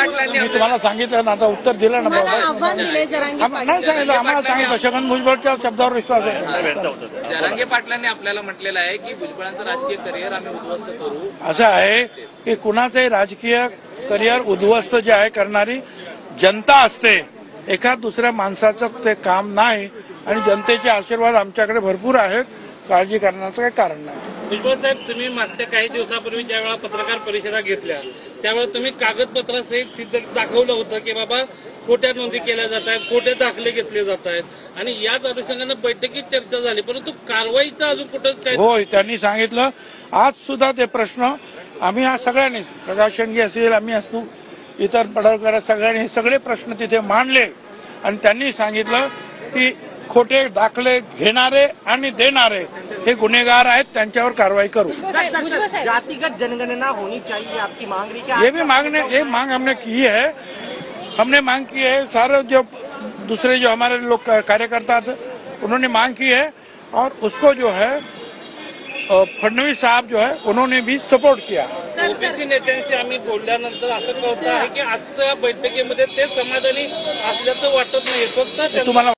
पाटलांनी मी तुम्हाला सांगितलं ना, आता उत्तर दिलं ना तुम्हाला बाबा. आव्हान दिले जरांगे नाही सांगितलं, आम्हाला सांगितलं छगन भुजबळच्या शब्दावर विश्वास आहे. जरांगे पाटलांनी आपल्याला म्हटलेलं आहे की भुजबळांचं राजकीय करिअर आम्ही उद्ध्वस्त करू. असं आहे की कुणाचंही राजकीय करिअर उद्ध्वस्त जे आहे करणारी जनता असते, एका दुसऱ्या माणसाचं ते काम नाही. आणि जनतेचे आशीर्वाद आमच्याकडे भरपूर आहेत, काळजी करण्याचं काही कारण नाही. भुजबळ साहेब, तुम्ही मागच्या काही दिवसापूर्वी ज्या वेळा पत्रकार परिषदा घेतल्या त्यावेळेला तुम्ही कागदपत्रासहित सिद्ध दाखवलं होतं की बाबा खोट्या नोंदी केल्या जात आहेत, खोटे दाखले घेतले जात आहेत आणि याच अनुषंगाने बैठकीत चर्चा झाली, परंतु कारवाईचं अजून कुठंच काय. होय, त्यांनी सांगितलं. आज सुद्धा ते प्रश्न आम्ही आज सगळ्यांनी, प्रकाश शेंडगे असेल, आम्ही असू, इतर पडळकर, सगळ्यांनी सगळे प्रश्न तिथे मांडले आणि त्यांनी सांगितलं की खोटे दाखले घेणारे आणि देणारे हे गुन्हेगार आहेत, त्यांच्यावर कारवाई करू. भुजबळ साहेब जातिगत जनगणना होनी चाहिए, आपकी मांग रही क्या? ये भी ये मांग हमने की है. हमने मांग की है, सारे जो दूसरे जो हमारे लोग कार्यकर्ता थे उन्होंने मांग की है और उसको जो है फडणवीस साहब जो है उन्होंने भी सपोर्ट किया. ओबीसी नेत्यांशी आम्ही बोलल्यानंतर असं कळतं आहे की आजच्या बैठकीमध्ये ते समाधानी असल्याचं वाटत नाही. फक्त तुम्हाला